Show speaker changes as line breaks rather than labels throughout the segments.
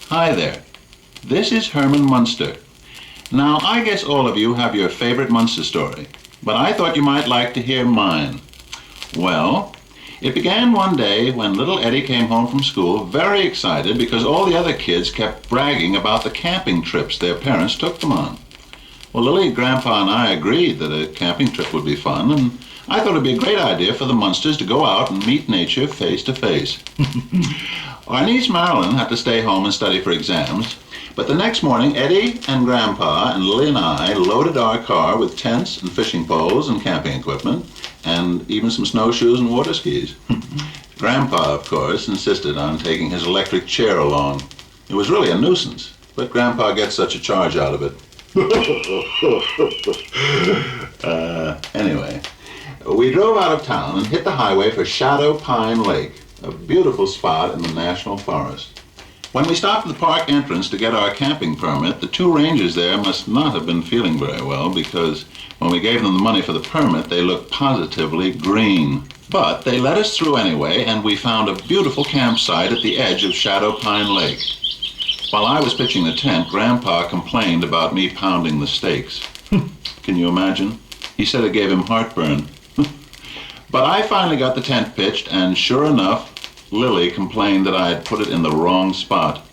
Hi there, this is Herman Munster. Now, I guess all of you have your favorite Munster story, but I thought you might like to hear mine. Well, it began one day when little Eddie came home from school very excited because all the other kids kept bragging about the camping trips their parents took them on. Well, Lily, Grandpa, and I agreed that a camping trip would be fun, and I thought it would be a great idea for the Munsters to go out and meet nature face to face. Our niece Marilyn had to stay home and study for exams, but the next morning Eddie and Grandpa and Lily and I loaded our car with tents and fishing poles and camping equipment, and even some snowshoes and water skis. Grandpa, of course, insisted on taking his electric chair along. It was really a nuisance, but Grandpa gets such a charge out of it. Anyway, we drove out of town and hit the highway for Shadow Pine Lake, a beautiful spot in the National Forest. When we stopped at the park entrance to get our camping permit, the two rangers there must not have been feeling very well because when we gave them the money for the permit, they looked positively green. But they let us through anyway, and we found a beautiful campsite at the edge of Shadow Pine Lake. While I was pitching the tent, Grandpa complained about me pounding the stakes. Can you imagine? He said it gave him heartburn. But I finally got the tent pitched, and sure enough, Lily complained that I had put it in the wrong spot.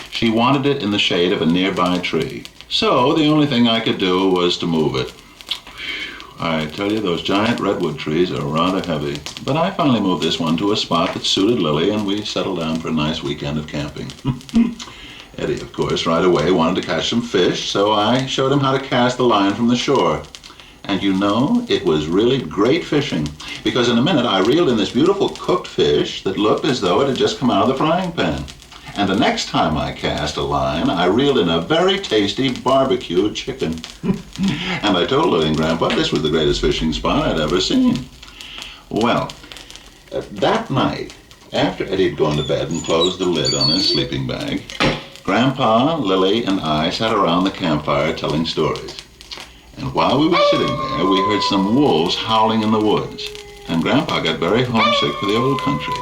She wanted it in the shade of a nearby tree. So the only thing I could do was to move it. I tell you, those giant redwood trees are rather heavy. But I finally moved this one to a spot that suited Lily, and we settled down for a nice weekend of camping. Eddie, of course, right away wanted to catch some fish, so I showed him how to cast the line from the shore. And you know, it was really great fishing, because in a minute I reeled in this beautiful cooked fish that looked as though it had just come out of the frying pan. And the next time I cast a line, I reeled in a very tasty barbecued chicken. And I told Lily and Grandpa this was the greatest fishing spot I'd ever seen. Well, that night, after Eddie had gone to bed and closed the lid on his sleeping bag, Grandpa, Lily, and I sat around the campfire telling stories. And while we were sitting there, we heard some wolves howling in the woods, and Grandpa got very homesick for the old country.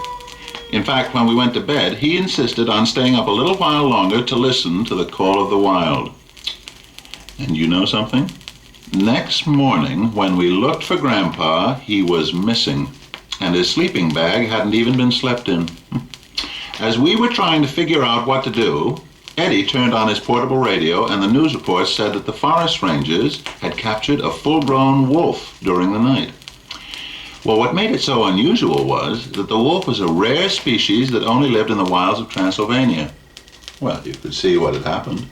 In fact, when we went to bed, he insisted on staying up a little while longer to listen to the call of the wild. And you know something? Next morning, when we looked for Grandpa, he was missing, and his sleeping bag hadn't even been slept in. As we were trying to figure out what to do, Eddie turned on his portable radio, and the news reports said that the forest rangers had captured a full-grown wolf during the night. Well, what made it so unusual was that the wolf was a rare species that only lived in the wilds of Transylvania. Well, you could see what had happened.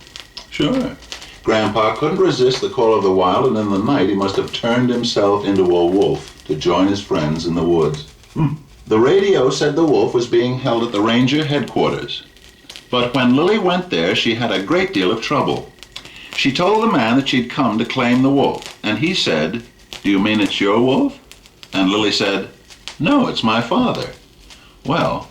Sure. Grandpa couldn't resist the call of the wild, and in the night he must have turned himself into a wolf to join his friends in the woods. The radio said the wolf was being held at the ranger headquarters. But when Lily went there, she had a great deal of trouble. She told the man that she'd come to claim the wolf, and he said, "Do you mean it's your wolf?" And Lily said, "No, it's my father." Well,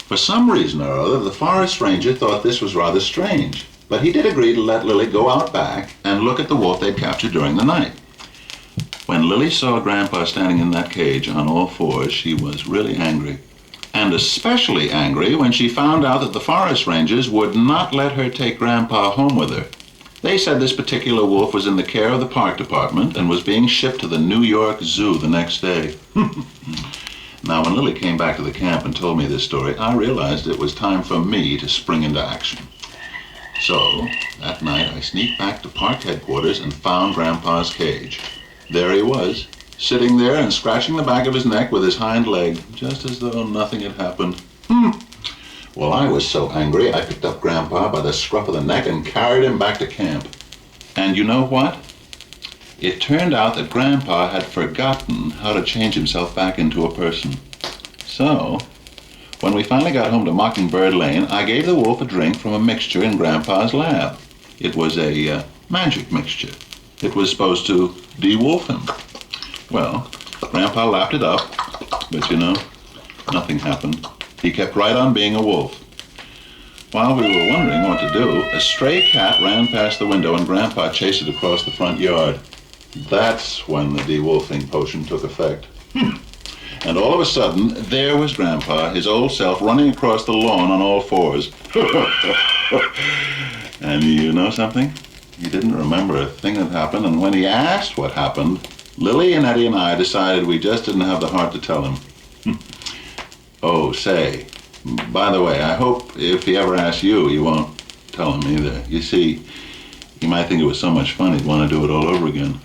for some reason or other, the forest ranger thought this was rather strange, but he did agree to let Lily go out back and look at the wolf they'd captured during the night. When Lily saw Grandpa standing in that cage on all fours, she was really angry. And especially angry when she found out that the forest rangers would not let her take Grandpa home with her. They said this particular wolf was in the care of the park department and was being shipped to the New York Zoo the next day. Now, when Lily came back to the camp and told me this story, I realized it was time for me to spring into action. So, that night I sneaked back to park headquarters and found Grandpa's cage. There he was, sitting there and scratching the back of his neck with his hind leg, just as though nothing had happened. Well, I was so angry, I picked up Grandpa by the scruff of the neck and carried him back to camp. And you know what? It turned out that Grandpa had forgotten how to change himself back into a person. So, when we finally got home to Mockingbird Lane, I gave the wolf a drink from a mixture in Grandpa's lab. It was a magic mixture. It was supposed to de-wolf him. Well, Grandpa lapped it up, but you know, nothing happened. He kept right on being a wolf. While we were wondering what to do, a stray cat ran past the window and Grandpa chased it across the front yard. That's when the de-wolfing potion took effect. And all of a sudden, there was Grandpa, his old self, running across the lawn on all fours. And you know something? He didn't remember a thing that happened, and when he asked what happened, Lily and Eddie and I decided we just didn't have the heart to tell him. Oh, say, by the way, I hope if he ever asks you, you won't tell him either. You see, he might think it was so much fun he'd want to do it all over again.